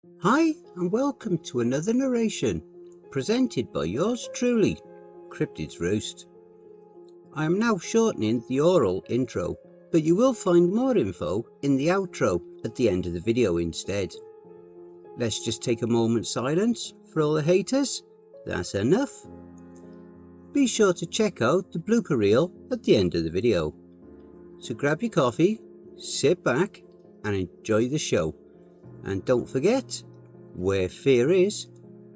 Hi and welcome to another narration presented by yours truly, Cryptids Roost. I am now shortening the oral intro, but you will find more info in the outro at the end of the video instead. Let's just take a moment's silence for all the haters. That's enough. Be sure to check out the blooper reel at the end of the video. So grab your coffee, sit back and enjoy the show. And don't forget, where fear is,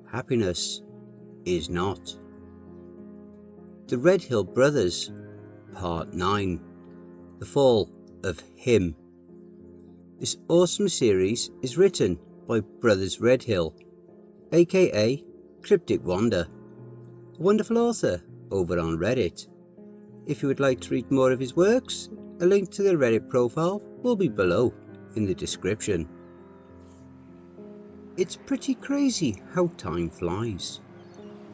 happiness is not. The Redhill Brothers, Part 9, The Fall of Him. This awesome series is written by BrothersRedhill, aka crypticwander, a wonderful author over on Reddit. If you would like to read more of his works, a link to their Reddit profile will be below in the description. It's pretty crazy how time flies.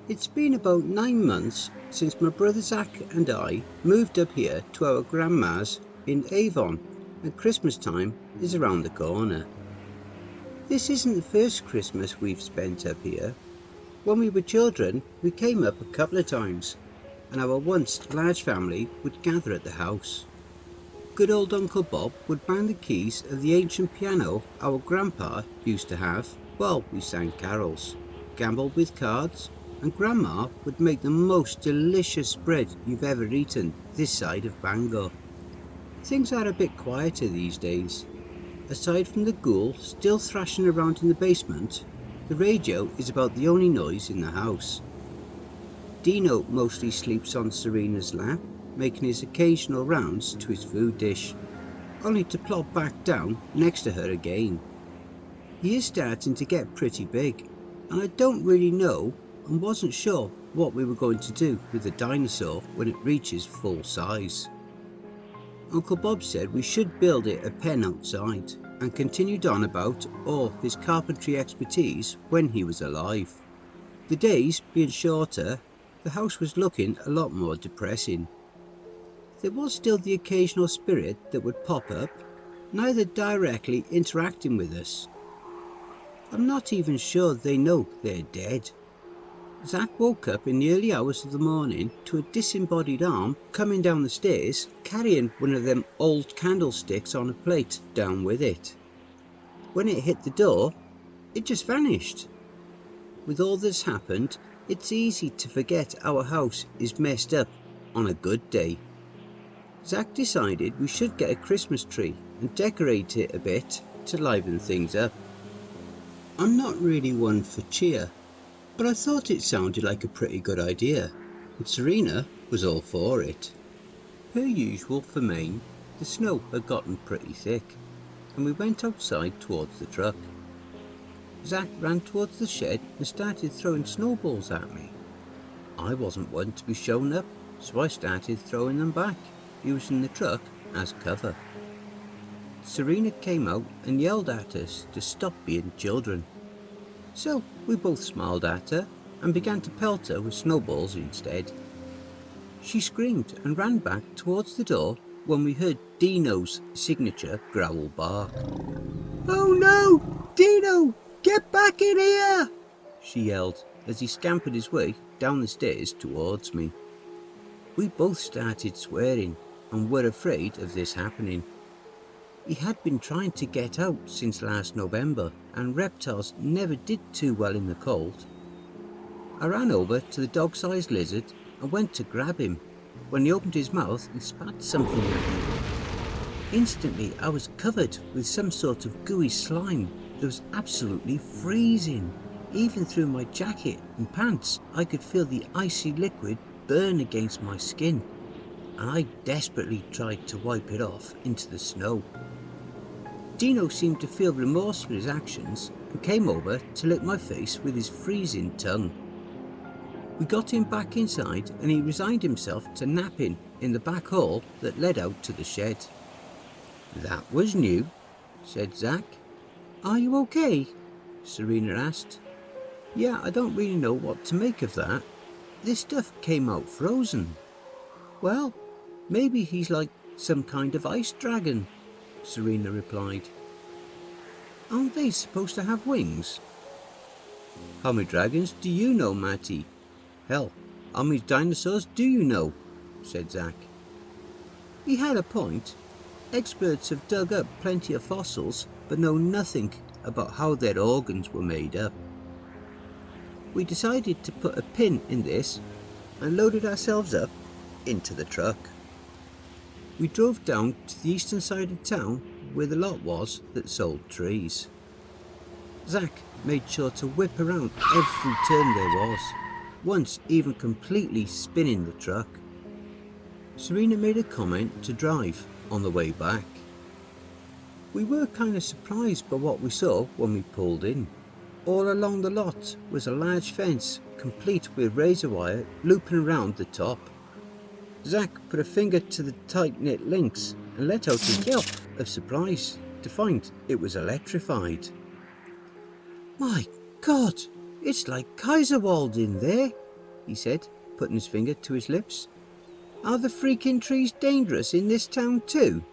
It's been about 9 months since my brother Zach and I moved up here to our grandma's in Avon, and Christmas time is around the corner. This isn't the first Christmas we've spent up here. When we were children, we came up a couple of times, and our once large family would gather at the house. Good old Uncle Bob would bang the keys of the ancient piano our grandpa used to have while we sang carols, gambled with cards, and Grandma would make the most delicious bread you've ever eaten this side of Bangor. Things are a bit quieter these days. Aside from the ghoul still thrashing around in the basement, the radio is about the only noise in the house. Dino mostly sleeps on Serena's lap, making his occasional rounds to his food dish, only to plop back down next to her again. He is starting to get pretty big, and I don't really know and wasn't sure what we were going to do with the dinosaur when it reaches full size. Uncle Bob said we should build it a pen outside, and continued on about all his carpentry expertise when he was alive. The days being shorter, the house was looking a lot more depressing. There was still the occasional spirit that would pop up, neither directly interacting with us. I'm not even sure they know they're dead. Zach woke up in the early hours of the morning to a disembodied arm coming down the stairs, carrying one of them old candlesticks on a plate down with it. When it hit the door, it just vanished. With all this happened, it's easy to forget our house is messed up on a good day. Zach decided we should get a Christmas tree and decorate it a bit to liven things up. I'm not really one for cheer, but I thought it sounded like a pretty good idea, and Serena was all for it. Per usual for Maine, the snow had gotten pretty thick, and we went outside towards the truck. Zach ran towards the shed and started throwing snowballs at me. I wasn't one to be shown up, so I started throwing them back, using the truck as cover. Serena came out and yelled at us to stop being children. So we both smiled at her and began to pelt her with snowballs instead. She screamed and ran back towards the door when we heard Dino's signature growl bark. "Oh no! Dino! Get back in here!" she yelled as he scampered his way down the stairs towards me. We both started swearing and were afraid of this happening. He had been trying to get out since last November, and reptiles never did too well in the cold. I ran over to the dog-sized lizard and went to grab him, when he opened his mouth and spat something at me. Instantly I was covered with some sort of gooey slime that was absolutely freezing. Even through my jacket and pants I could feel the icy liquid burn against my skin, and I desperately tried to wipe it off into the snow. Dino seemed to feel remorse for his actions and came over to lick my face with his freezing tongue. We got him back inside and he resigned himself to napping in the back hall that led out to the shed. "That was new," said Zach. "Are you okay?" Serena asked. "Yeah, I don't really know what to make of that. This stuff came out frozen." "Well, maybe he's like some kind of ice dragon," Serena replied. Aren't they supposed to have wings? How many dragons do you know, Matty? Hell, how many dinosaurs do you know? Said Zack. He had a point. Experts have dug up plenty of fossils, but know nothing about how their organs were made up. We decided to put a pin in this and loaded ourselves up into the truck. We drove down to the eastern side of town where the lot was that sold trees. Zack made sure to whip around every turn there was, once even completely spinning the truck. Serena made a comment to drive on the way back. We were kind of surprised by what we saw when we pulled in. All along the lot was a large fence, complete with razor wire looping around the top. Zack put a finger to the tight-knit links and let out a yelp of surprise to find it was electrified. My God, it's like Kaiserwald in there, he said, putting his finger to his lips. Are the freaking trees dangerous in this town too?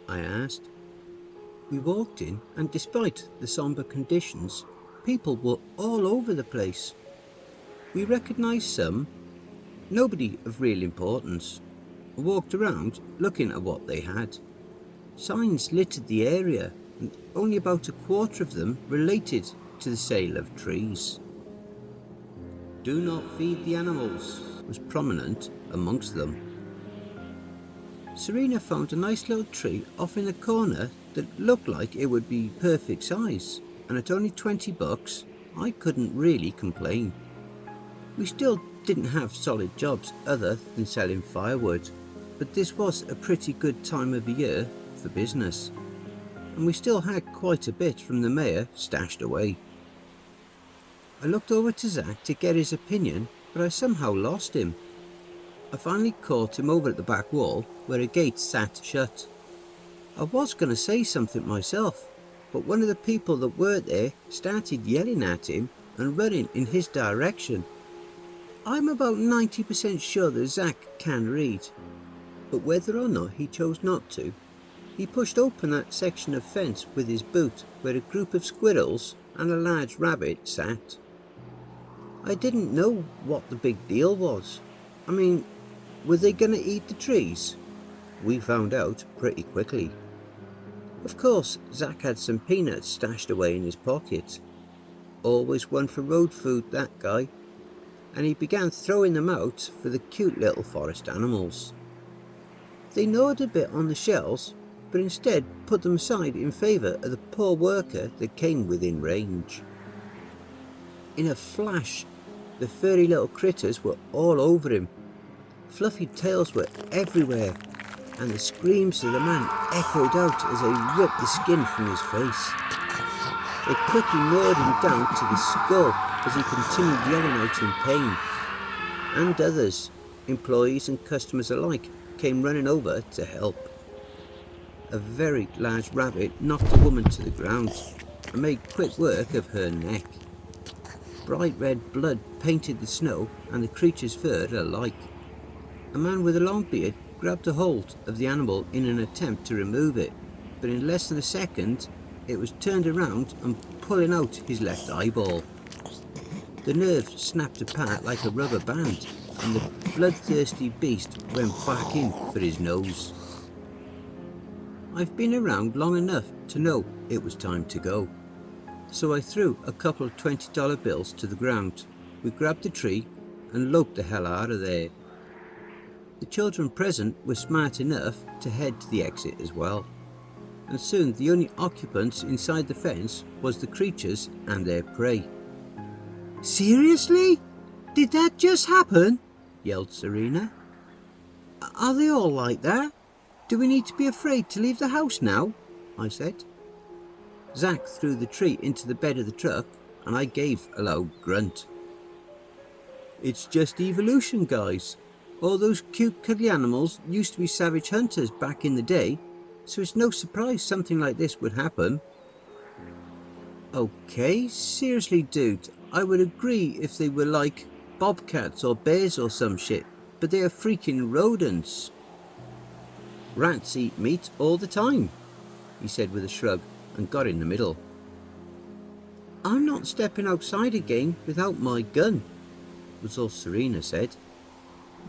I asked. We walked in, and despite the sombre conditions, people were all over the place. We recognised some, nobody of real importance. We walked around looking at what they had. Signs littered the area, and only about a quarter of them related to the sale of trees. Do not feed the animals was prominent amongst them. Serena found a nice little tree off in a corner that looked like it would be perfect size, and at only $20, I couldn't really complain. We still didn't have solid jobs other than selling firewood, but this was a pretty good time of the year for business, and we still had quite a bit from the mayor stashed away. I looked over to Zack to get his opinion, but I somehow lost him. I finally caught him over at the back wall where a gate sat shut. I was going to say something myself, but one of the people that worked there started yelling at him and running in his direction. I'm about 90% sure that Zack can read, but whether or not he chose not to, he pushed open that section of fence with his boot where a group of squirrels and a large rabbit sat. I didn't know what the big deal was. I mean, were they going to eat the trees? We found out pretty quickly. Of course, Zack had some peanuts stashed away in his pocket. Always one for road food, that guy. And he began throwing them out for the cute little forest animals. They gnawed a bit on the shells, but instead put them aside in favour of the poor worker that came within range. In a flash, the furry little critters were all over him. Fluffy tails were everywhere, and the screams of the man echoed out as they ripped the skin from his face. They quickly gnawed him down to the skull as he continued yelling out in pain. And others, employees and customers alike, came running over to help. A very large rabbit knocked a woman to the ground and made quick work of her neck. Bright red blood painted the snow and the creature's fur alike. A man with a long beard grabbed a hold of the animal in an attempt to remove it, but in less than a second it was turned around and pulling out his left eyeball. The nerve snapped apart like a rubber band, and the bloodthirsty beast went back in for his nose. I've been around long enough to know it was time to go, so I threw a couple of $20 bills to the ground. We grabbed the tree and loped the hell out of there. The children present were smart enough to head to the exit as well, and soon the only occupants inside the fence was the creatures and their prey. Seriously? Did that just happen? Yelled Serena. Are they all like that? Do we need to be afraid to leave the house now? I said. Zack threw the tree into the bed of the truck and I gave a loud grunt. It's just evolution, guys. All those cute cuddly animals used to be savage hunters back in the day, so it's no surprise something like this would happen. Okay, seriously dude, I would agree if they were like bobcats or bears or some shit, but they are freaking rodents. Rats eat meat all the time, he said with a shrug and got in the middle. I'm not stepping outside again without my gun, was all Serena said.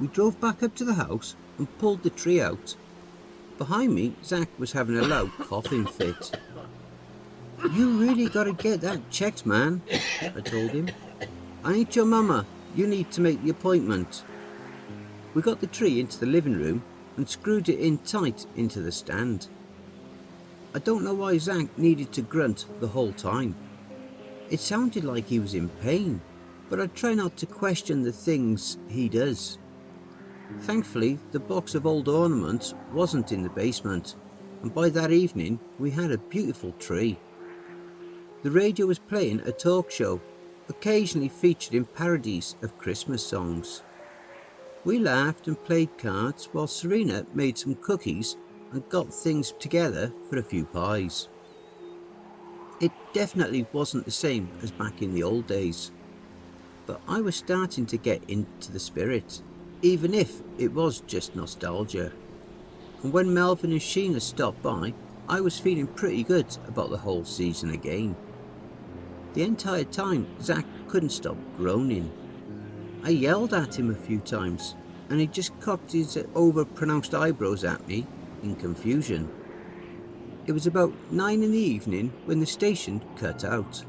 We drove back up to the house and pulled the tree out. Behind me, Zach was having a loud coughing fit. You really gotta get that checked, man, I told him. I ain't your mama. You need to make the appointment. We got the tree into the living room and screwed it in tight into the stand. I don't know why Zach needed to grunt the whole time. It sounded like he was in pain, but I try not to question the things he does. Thankfully, the box of old ornaments wasn't in the basement, and by that evening we had a beautiful tree. The radio was playing a talk show, occasionally featured in parodies of Christmas songs. We laughed and played cards while Serena made some cookies and got things together for a few pies. It definitely wasn't the same as back in the old days, but I was starting to get into the spirit, even if it was just nostalgia. And when Melvin and Sheena stopped by, I was feeling pretty good about the whole season again. The entire time, Zach couldn't stop groaning. I yelled at him a few times, and he just cocked his over-pronounced eyebrows at me in confusion. It was about 9 in the evening when the station cut out.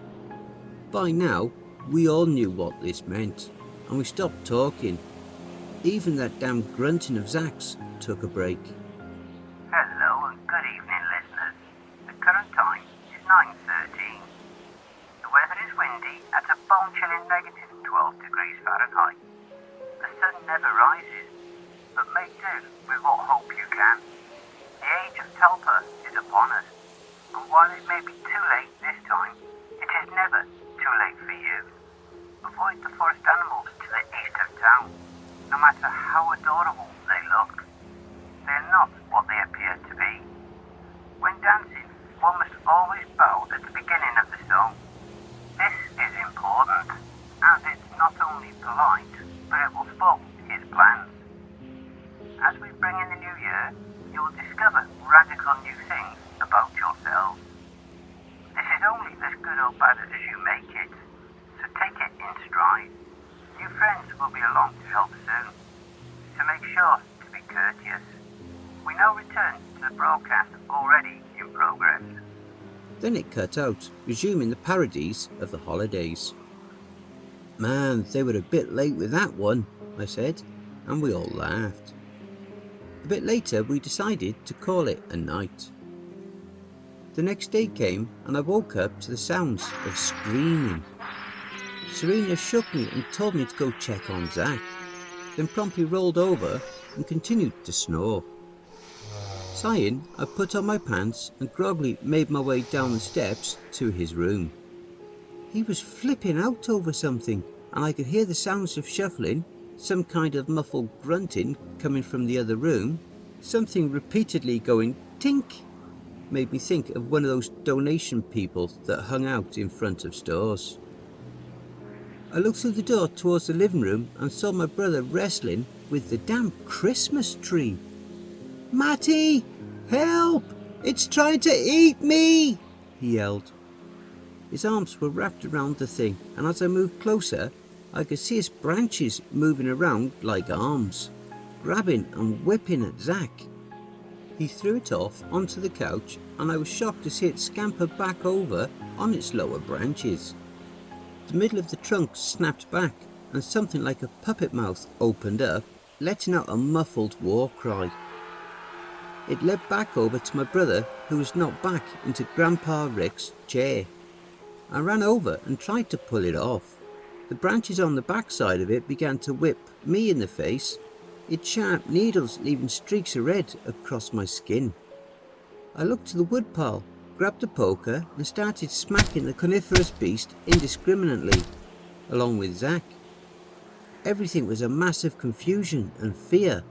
By now, we all knew what this meant, and we stopped talking. Even that damn grunting of Zach's took a break. Hello and good evening, listeners. The current time is 9:13. The weather is windy at a bone-chilling negative 12 degrees Fahrenheit. The sun never rises, but make do with what hope you can. The age of Telper is upon us, and while it may be too late this time, it is never too late for you. Avoid the forest animals to the east of town, no matter how adorable they look. They're not what they appear to be. When dancing, one must always bow at the beginning of the song. This is important, as it's not only polite, but it will spoil his plans. As we bring in the new year, you will discover radical new things about yourselves. This is only as good or bad as you make it, so take it in stride. New friends will be along to help soon. So make sure to be courteous. We now return to the broadcast already in progress. Then it cut out, resuming the parodies of the holidays. Man, they were a bit late with that one, I said, and we all laughed. A bit later we decided to call it a night. The next day came and I woke up to the sounds of screaming. Serena shook me and told me to go check on Zach, then promptly rolled over and continued to snore. Sighing, I put on my pants and groggily made my way down the steps to his room. He was flipping out over something, and I could hear the sounds of shuffling, some kind of muffled grunting coming from the other room. Something repeatedly going tink made me think of one of those donation people that hung out in front of stores. I looked through the door towards the living room and saw my brother wrestling with the damn Christmas tree. "Matty, help! It's trying to eat me!" he yelled. His arms were wrapped around the thing, and as I moved closer, I could see its branches moving around like arms, grabbing and whipping at Zach. He threw it off onto the couch, and I was shocked to see it scamper back over on its lower branches. The middle of the trunk snapped back, and something like a puppet mouth opened up, letting out a muffled war cry. It led back over to my brother, who was knocked back into Grandpa Rick's chair. I ran over and tried to pull it off. The branches on the backside of it began to whip me in the face, its sharp needles leaving streaks of red across my skin. I looked to the woodpile, grabbed a poker and started smacking the coniferous beast indiscriminately, along with Zach. Everything was a mass of confusion and fear,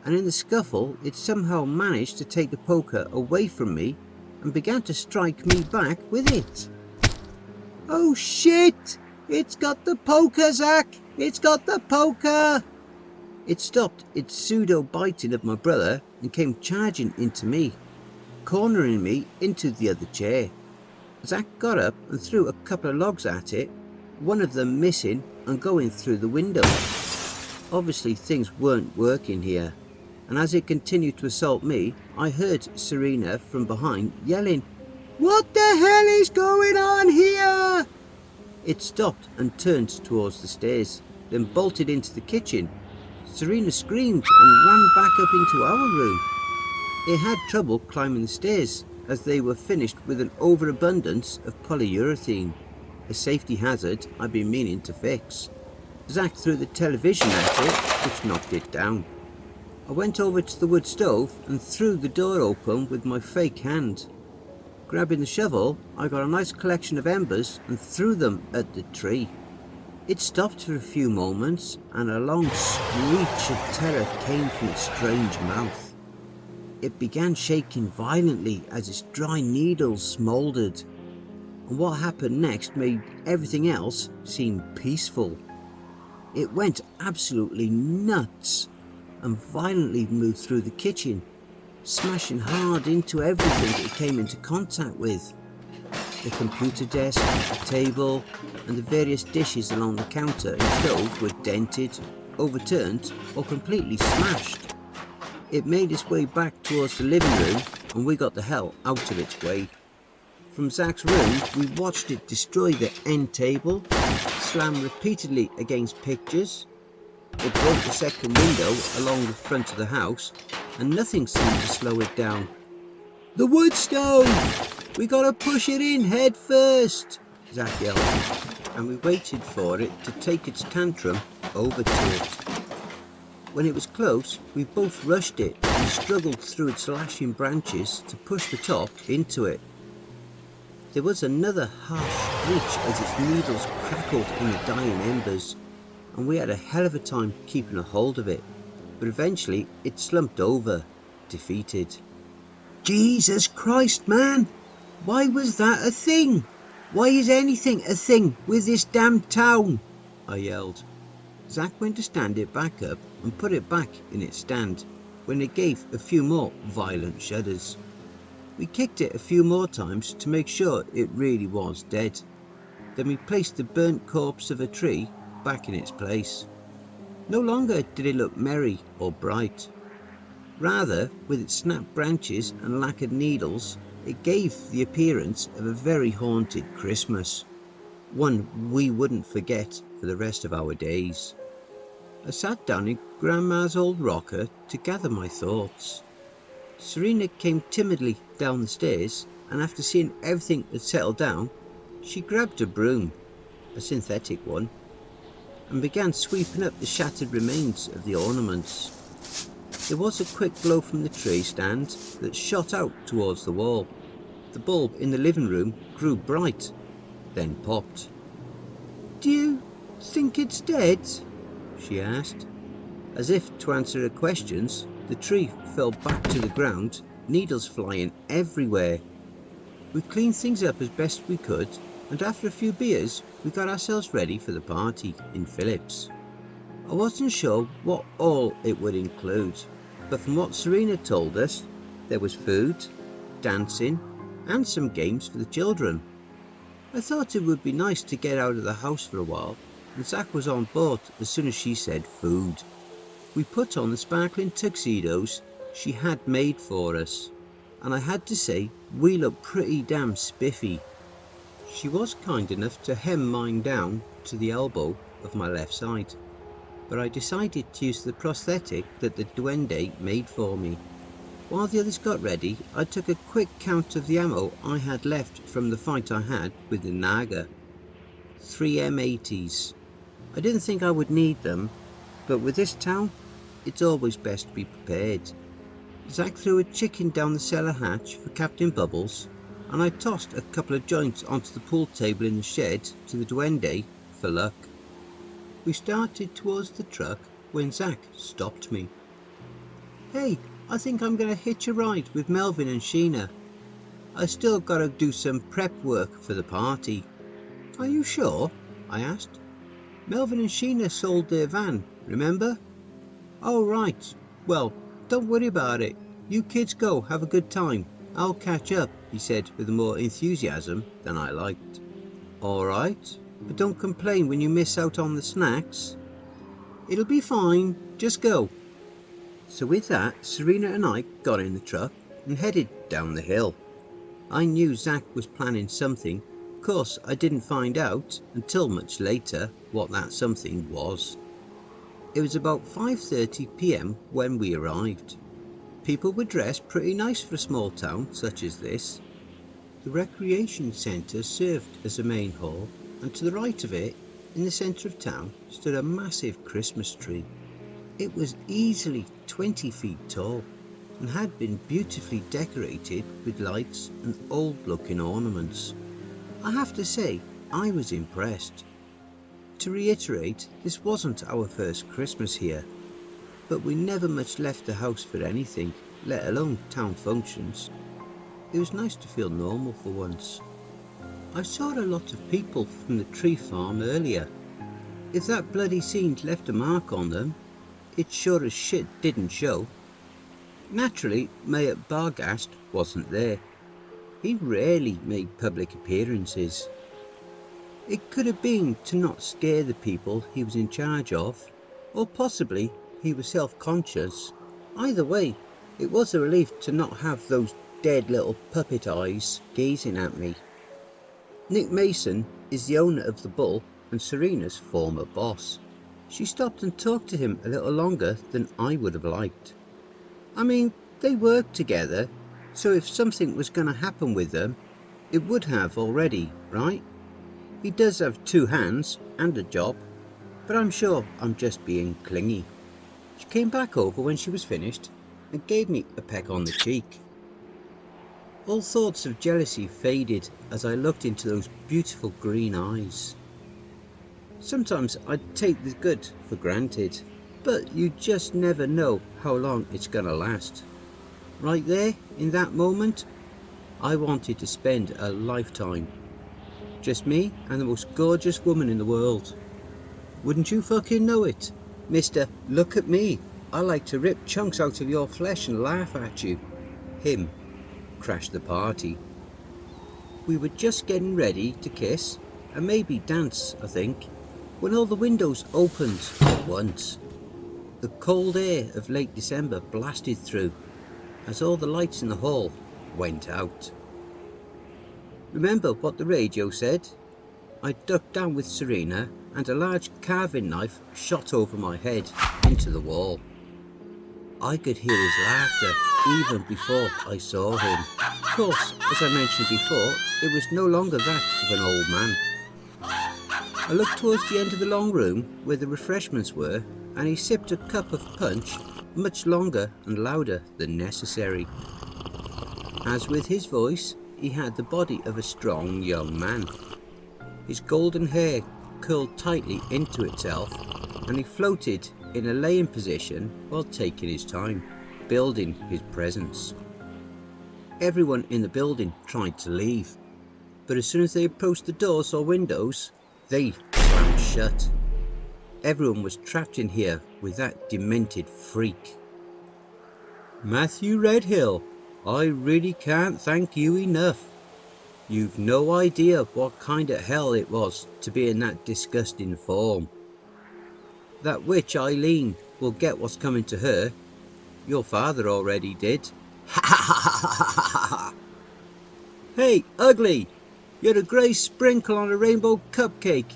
and in the scuffle it somehow managed to take the poker away from me and began to strike me back with it. "Oh shit! It's got the poker, Zach! It's got the poker!" It stopped its pseudo-biting of my brother and came charging into me, cornering me into the other chair. Zach got up and threw a couple of logs at it, one of them missing and going through the window. Obviously things weren't working here, and as it continued to assault me, I heard Serena from behind yelling, "What the hell is going on here?" It stopped and turned towards the stairs, then bolted into the kitchen. Serena screamed and ran back up into our room. It had trouble climbing the stairs as they were finished with an overabundance of polyurethane, a safety hazard I've been meaning to fix. Zach threw the television at it, which knocked it down. I went over to the wood stove and threw the door open with my fake hand. Grabbing the shovel, I got a nice collection of embers and threw them at the tree. It stopped for a few moments and a long screech of terror came from its strange mouth. It began shaking violently as its dry needles smouldered, and what happened next made everything else seem peaceful. It went absolutely nuts and violently moved through the kitchen, smashing hard into everything it came into contact with. The computer desk, the table, and the various dishes along the counter and stove were dented, overturned, or completely smashed. It made its way back towards the living room, and we got the hell out of its way. From Zach's room, we watched it destroy the end table, slam repeatedly against pictures. It broke the second window along the front of the house, and nothing seemed to slow it down. "The wood stove! We gotta push it in head first!" Zach yelled, and we waited for it to take its tantrum over to it. When it was close, we both rushed it and struggled through its lashing branches to push the top into it. There was another harsh screech as its needles crackled in the dying embers, and we had a hell of a time keeping a hold of it, but eventually it slumped over, defeated. "Jesus Christ, man! Why was that a thing? Why is anything a thing with this damn town?" I yelled. Zach went to stand it back up and put it back in its stand, when it gave a few more violent shudders. We kicked it a few more times to make sure it really was dead. Then we placed the burnt corpse of a tree back in its place. No longer did it look merry or bright. Rather, with its snapped branches and lacquered needles, it gave the appearance of a very haunted Christmas, one we wouldn't forget for the rest of our days. I sat down in Grandma's old rocker to gather my thoughts. Serena came timidly down the stairs, and after seeing everything had settled down, she grabbed a broom, a synthetic one, and began sweeping up the shattered remains of the ornaments. There was a quick glow from the tree stand that shot out towards the wall. The bulb in the living room grew bright, then popped. "Do you think it's dead?" she asked. As if to answer her questions, the tree fell back to the ground, needles flying everywhere. We cleaned things up as best we could, and after a few beers, we got ourselves ready for the party in Phillips. I wasn't sure what all it would include, but from what Serena told us, there was food, dancing, and some games for the children. I thought it would be nice to get out of the house for a while, and Zach was on board as soon as she said food. We put on the sparkling tuxedos she had made for us, and I had to say we looked pretty damn spiffy. She was kind enough to hem mine down to the elbow of my left side, but I decided to use the prosthetic that the duende made for me. While the others got ready, I took a quick count of the ammo I had left from the fight I had with the Naga. 3 M80s. I didn't think I would need them, but with this town, it's always best to be prepared. Zach threw a chicken down the cellar hatch for Captain Bubbles, and I tossed a couple of joints onto the pool table in the shed to the duende for luck. We started towards the truck when Zach stopped me. "Hey, I think I'm going to hitch a ride with Melvin and Sheena. I still got to do some prep work for the party." "Are you sure?" I asked. "Melvin and Sheena sold their van, remember?" "Oh right, well, don't worry about it. You kids go have a good time. I'll catch up he said with more enthusiasm than I liked. All right, but don't complain when you miss out on the snacks. It'll be fine, just go. So with that, Serena and I got in the truck and headed down the hill. I knew Zach was planning something. Of course, I didn't find out until much later what that something was. It was about 5:30 p.m. when we arrived. People were dressed pretty nice for a small town such as this. The recreation centre served as a main hall, and to the right of it, in the centre of town, stood a massive Christmas tree. It was easily 20 feet tall and had been beautifully decorated with lights and old-looking ornaments. I have to say, I was impressed. To reiterate, this wasn't our first Christmas here, but we never much left the house for anything, let alone town functions. It was nice to feel normal for once. I saw a lot of people from the tree farm earlier. If that bloody scene left a mark on them, it sure as shit didn't show. Naturally, Mayor Bargast wasn't there. He rarely made public appearances. It could have been to not scare the people he was in charge of, or possibly he was self-conscious. Either way, it was a relief to not have those dead little puppet eyes gazing at me. Nick Mason is the owner of the Bull and Serena's former boss. She stopped and talked to him a little longer than I would have liked. I mean, they worked together, so if something was going to happen with them, it would have already, right? He does have 2 hands and a job, but I'm sure I'm just being clingy. She came back over when she was finished and gave me a peck on the cheek. All thoughts of jealousy faded as I looked into those beautiful green eyes. Sometimes I take the good for granted, but you just never know how long it's gonna last. Right there, in that moment, I wanted to spend a lifetime. Just me and the most gorgeous woman in the world. Wouldn't you fucking know it? Mister, look at me. I like to rip chunks out of your flesh and laugh at you. Him crashed the party. We were just getting ready to kiss and maybe dance, I think, when all the windows opened at once. The cold air of late December blasted through as all the lights in the hall went out. Remember what the radio said? I ducked down with Serena and a large carving knife shot over my head into the wall. I could hear his laughter even before I saw him. Of course, as I mentioned before, it was no longer that of an old man. I looked towards the end of the long room where the refreshments were, and he sipped a cup of punch much longer and louder than necessary. As with his voice, he had the body of a strong young man. His golden hair curled tightly into itself, and he floated in a laying position while taking his time, building his presence. Everyone in the building tried to leave, but as soon as they approached the doors or windows, they slammed shut. Everyone was trapped in here with that demented freak. Matthew Redhill, I really can't thank you enough. You've no idea what kind of hell it was to be in that disgusting form. That witch Eileen will get what's coming to her. Your father already did. Ha ha ha ha ha ha! Hey, ugly! You're a grey sprinkle on a rainbow cupcake.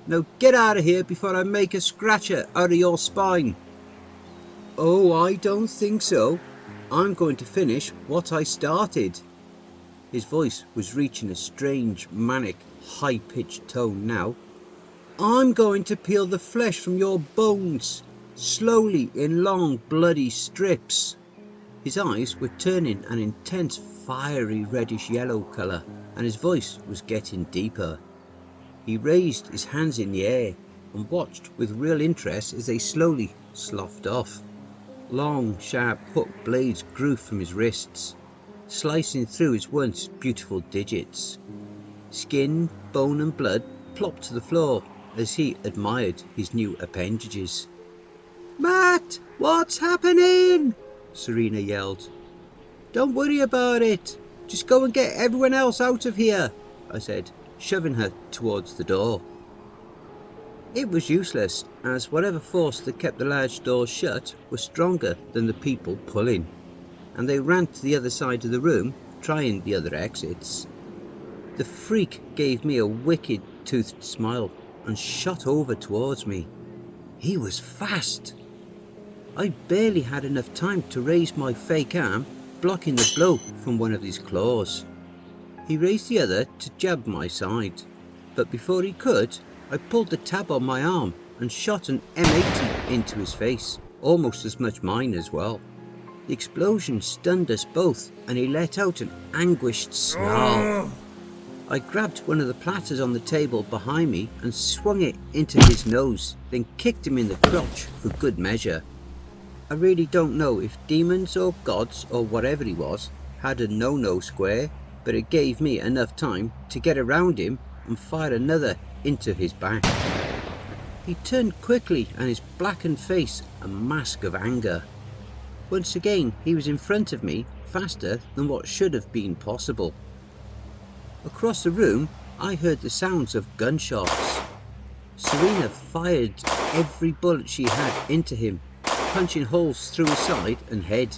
Now get out of here before I make a scratcher out of your spine. Oh, I don't think so. I'm going to finish what I started. His voice was reaching a strange, manic, high-pitched tone now. I'm going to peel the flesh from your bones, slowly in long, bloody strips. His eyes were turning an intense, fiery reddish-yellow colour, and his voice was getting deeper. He raised his hands in the air and watched with real interest as they slowly sloughed off. Long, sharp hooked blades grew from his wrists, slicing through his once beautiful digits. Skin, bone and blood plopped to the floor as he admired his new appendages. "Matt, what's happening?" Serena yelled. "Don't worry about it. Just go and get everyone else out of here, I said, shoving her towards the door. It was useless, as whatever force that kept the large door shut was stronger than the people pulling, and they ran to the other side of the room, trying the other exits. The freak gave me a wicked toothed smile and shot over towards me. He was fast. I barely had enough time to raise my fake arm, blocking the blow from one of his claws. He raised the other to jab my side, but before he could, I pulled the tab on my arm and shot an M80 into his face, almost as much mine as well. The explosion stunned us both, and he let out an anguished snarl. I grabbed one of the platters on the table behind me and swung it into his nose, then kicked him in the crotch for good measure. I really don't know if demons or gods or whatever he was had a no-no square, but it gave me enough time to get around him and fire another into his back. He turned quickly, and his blackened face a mask of anger. Once again he was in front of me, faster than what should have been possible. Across the room I heard the sounds of gunshots. Serena fired every bullet she had into him, punching holes through his side and head.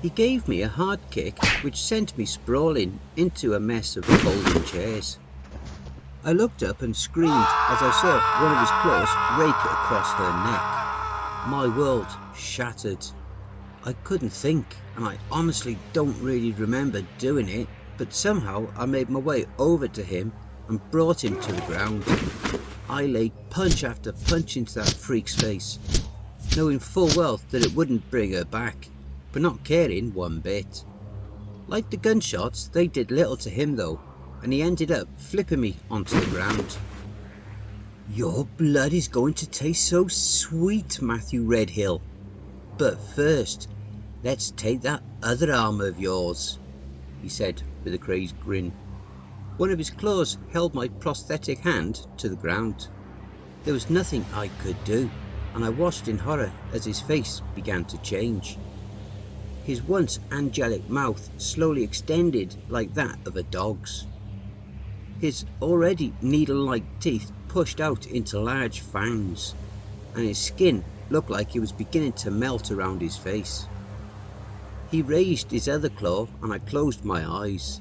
He gave me a hard kick which sent me sprawling into a mess of folding chairs. I looked up and screamed as I saw one of his claws rake across her neck. My world shattered. I couldn't think, and I honestly don't really remember doing it, but somehow I made my way over to him and brought him to the ground. I laid punch after punch into that freak's face, knowing full well that it wouldn't bring her back, but not caring one bit. Like the gunshots, they did little to him though, and he ended up flipping me onto the ground. Your blood is going to taste so sweet, Matthew Redhill. But first, let's take that other arm of yours, he said with a crazed grin. One of his claws held my prosthetic hand to the ground. There was nothing I could do, and I watched in horror as his face began to change. His once angelic mouth slowly extended like that of a dog's. His already needle-like teeth pushed out into large fangs, and his skin looked like it was beginning to melt around his face. He raised his other claw, and I closed my eyes.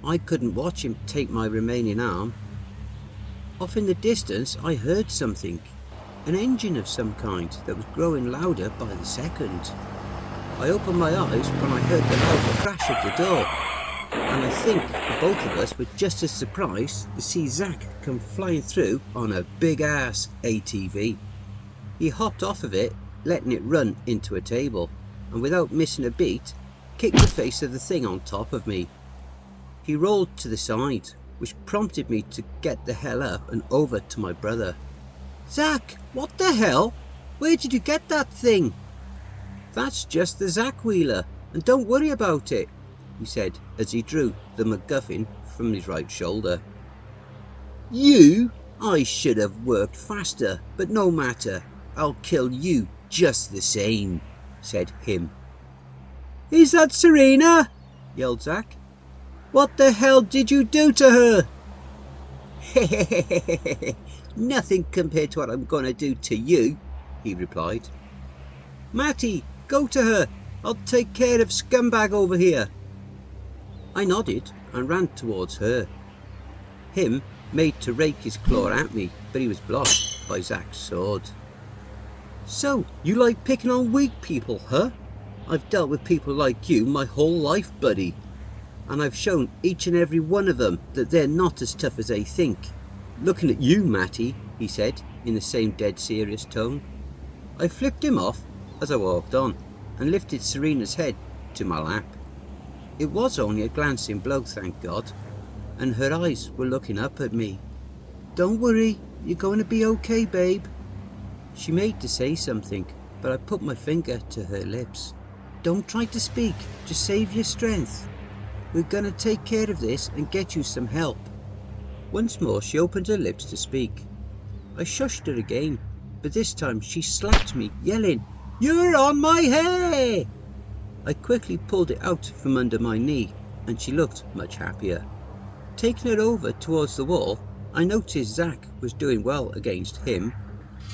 I couldn't watch him take my remaining arm. Off in the distance I heard something, an engine of some kind that was growing louder by the second. I opened my eyes when I heard the loud crash of the door, and I think both of us were just as surprised to see Zach come flying through on a big-ass ATV. He hopped off of it, letting it run into a table, and without missing a beat, kicked the face of the thing on top of me. He rolled to the side, which prompted me to get the hell up and over to my brother. Zach, what the hell? Where did you get that thing? That's just the Zach Wheeler, and don't worry about it, he said as he drew the MacGuffin from his right shoulder. You? I should have worked faster, but no matter. I'll kill you just the same, said him. Is that Serena? Yelled Zach. What the hell did you do to her? Nothing compared to what I'm going to do to you, he replied. Matty, go to her. I'll take care of scumbag over here. I nodded and ran towards her. Him made to rake his claw at me, but he was blocked by Zach's sword. So, you like picking on weak people, huh? I've dealt with people like you my whole life, buddy. And I've shown each and every one of them that they're not as tough as they think. Looking at you, Matty, he said in the same dead serious tone. I flipped him off as I walked on and lifted Serena's head to my lap. It was only a glancing blow, thank God, and her eyes were looking up at me. Don't worry, you're going to be okay, babe. She made to say something, but I put my finger to her lips. Don't try to speak, just save your strength. We're going to take care of this and get you some help. Once more she opened her lips to speak. I shushed her again, but this time she slapped me, yelling, "You're on my hair!" I quickly pulled it out from under my knee, and she looked much happier. Taking her over towards the wall, I noticed Zach was doing well against him.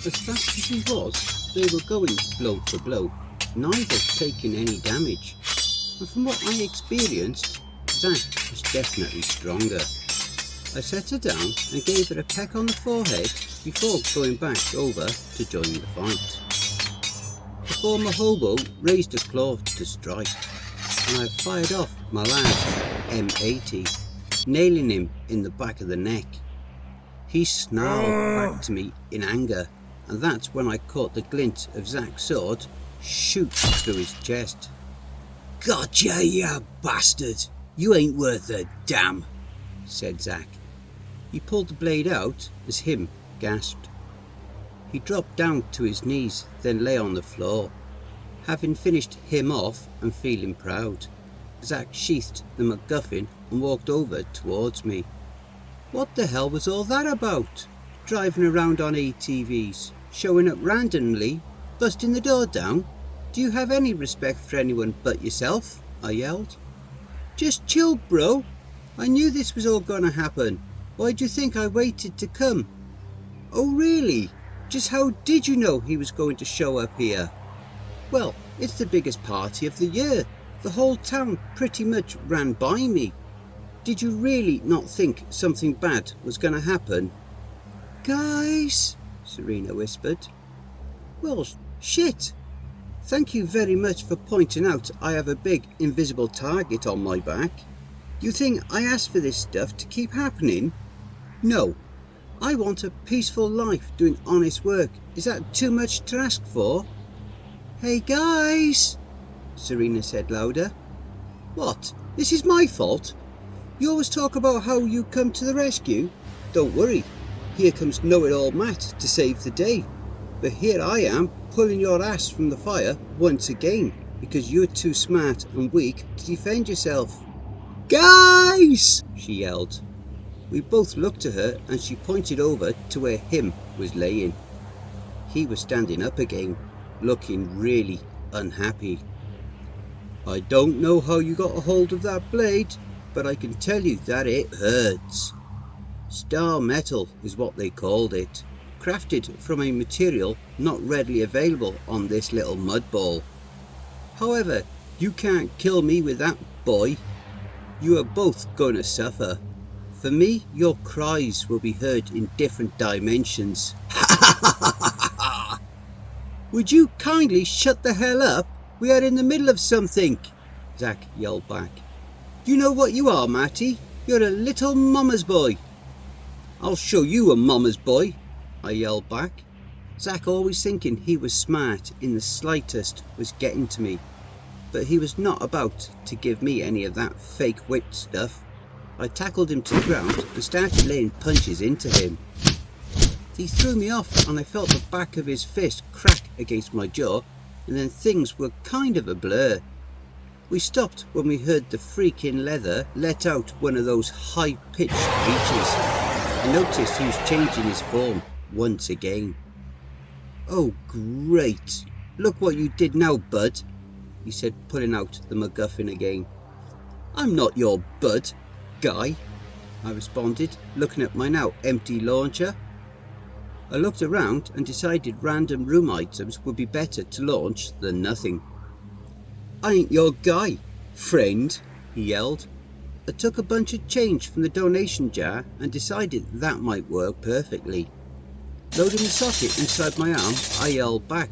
As fast as he was, they were going blow for blow, neither taking any damage. And from what I experienced, Zach was definitely stronger. I set her down and gave her a peck on the forehead before going back over to join the fight. The former hobo raised a claw to strike, and I fired off my last M80, nailing him in the back of the neck. He snarled back to me in anger, and that's when I caught the glint of Zach's sword shoot through his chest. "Gotcha, you bastard! You ain't worth a damn," said Zach. He pulled the blade out as him gasped. He dropped down to his knees, then lay on the floor. Having finished him off and feeling proud, Zach sheathed the MacGuffin and walked over towards me. What the hell was all that about? Driving around on ATVs, showing up randomly, busting the door down? Do you have any respect for anyone but yourself? I yelled. Just chill, bro. I knew this was all gonna happen. Why do you think I waited to come? Oh really? Just how did you know he was going to show up here? Well, it's the biggest party of the year. The whole town pretty much ran by me. Did you really not think something bad was going to happen? Guys, Serena whispered. Well, shit. Thank you very much for pointing out I have a big invisible target on my back. You think I asked for this stuff to keep happening? No. I want a peaceful life doing honest work. Is that too much to ask for? Hey guys, Serena said louder. What? This is my fault? You always talk about how you come to the rescue. Don't worry, here comes Know-It-All Matt to save the day. But here I am, pulling your ass from the fire once again, because you're too smart and weak to defend yourself. Guys! She yelled. We both looked at her and she pointed over to where him was laying. He was standing up again, looking really unhappy. I don't know how you got a hold of that blade, but I can tell you that it hurts. Star metal is what they called it, crafted from a material not readily available on this little mud ball. However, you can't kill me with that, boy. You are both going to suffer. For me, your cries will be heard in different dimensions. Would you kindly shut the hell up? We are in the middle of something, Zach yelled back. You know what you are, Matty? You're a little mama's boy. I'll show you a mama's boy, I yelled back. Zach, always thinking he was smart in the slightest, was getting to me. But he was not about to give me any of that fake wit stuff. I tackled him to the ground and started laying punches into him. He threw me off and I felt the back of his fist crack against my jaw, and then things were kind of a blur. We stopped when we heard the freaking leather let out one of those high-pitched screeches. I noticed he was changing his form once again. Oh great, look what you did now, bud, he said, pulling out the MacGuffin again. I'm not your bud, guy, I responded, looking at my now empty launcher. I looked around and decided random room items would be better to launch than nothing. I ain't your guy, friend, he yelled. I took a bunch of change from the donation jar and decided that might work perfectly. Loading the socket inside my arm, I yelled back,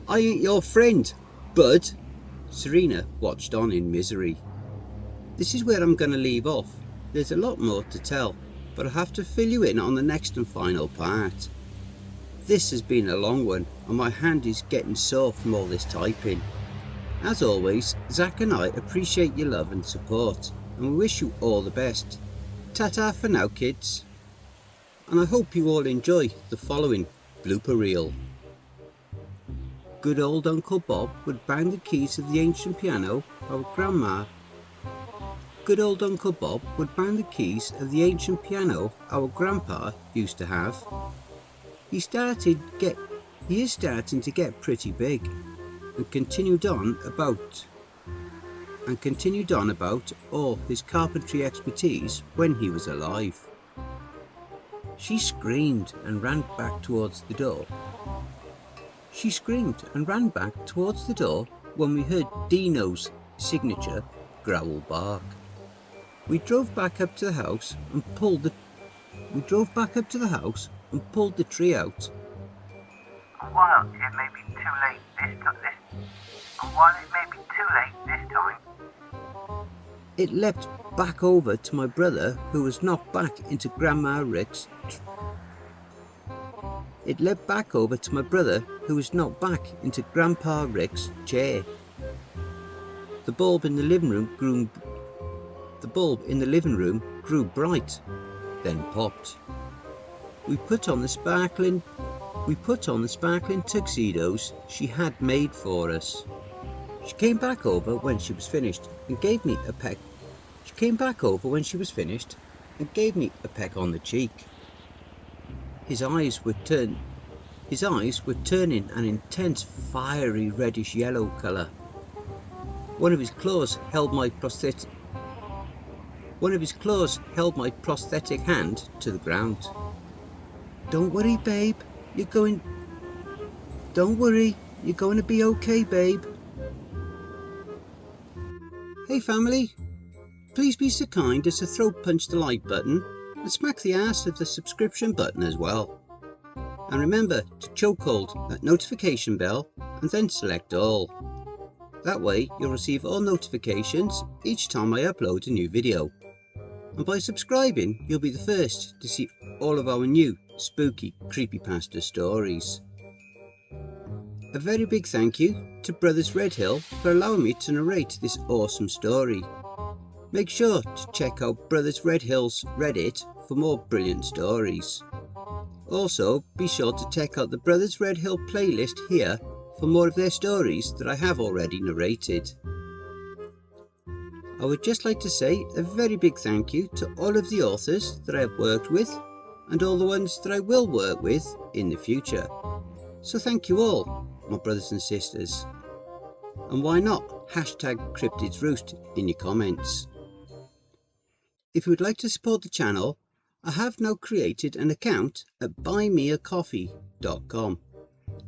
I ain't your friend, bud. Serena watched on in misery. This is where I'm going to leave off. There's a lot more to tell, but I'll have to fill you in on the next and final part. This has been a long one and my hand is getting sore from all this typing. As always, Zach and I appreciate your love and support, and we wish you all the best. Ta-ta for now, kids. And I hope you all enjoy the following blooper reel. Good old Uncle Bob would bang the keys of the ancient piano our grandma. Good old Uncle Bob would bang the keys of the ancient piano our grandpa used to have. He is starting to get pretty big, and continued on about, and continued on about all his carpentry expertise when he was alive. She screamed and ran back towards the door. She screamed and ran back towards the door when we heard Dino's signature growl bark. We drove back up to the house and pulled the tree out. While it may be too late this time, It leapt back over to my brother, who was knocked back into Grandma Rick's. It leapt back over to my brother, who was knocked back into Grandpa Rick's chair. The bulb in the living room grew bright, then popped. We put on the sparkling tuxedos she had made for us. She came back over when she was finished and gave me a peck. She came back over when she was finished and gave me a peck on the cheek. His eyes were turning an intense fiery reddish yellow colour. One of his claws held my prosthetic hand to the ground. Don't worry, babe. You're going to be okay, babe. Hey family, please be so kind as to throat punch the like button and smack the ass of the subscription button as well. And remember to chokehold that notification bell and then select all. That way you'll receive all notifications each time I upload a new video. And by subscribing, you'll be the first to see all of our new spooky creepypasta stories. A very big thank you to BrothersRedhill for allowing me to narrate this awesome story. Make sure to check out BrothersRedhill's Reddit for more brilliant stories. Also, be sure to check out the BrothersRedhill playlist here for more of their stories that I have already narrated. I would just like to say a very big thank you to all of the authors that I have worked with and all the ones that I will work with in the future. So thank you all, my brothers and sisters. And why not #cryptidsroost in your comments. If you would like to support the channel, I have now created an account at buymeacoffee.com.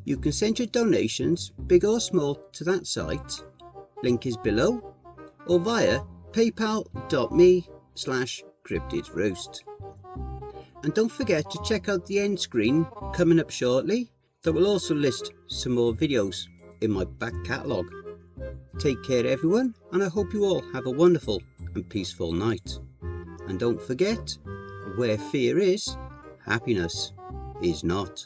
You can send your donations, big or small, to that site. Link is below, or via paypal.me/cryptidsroost. And don't forget to check out the end screen coming up shortly that will also list some more videos in my back catalogue. Take care everyone, and I hope you all have a wonderful and peaceful night. And don't forget, where fear is, happiness is not.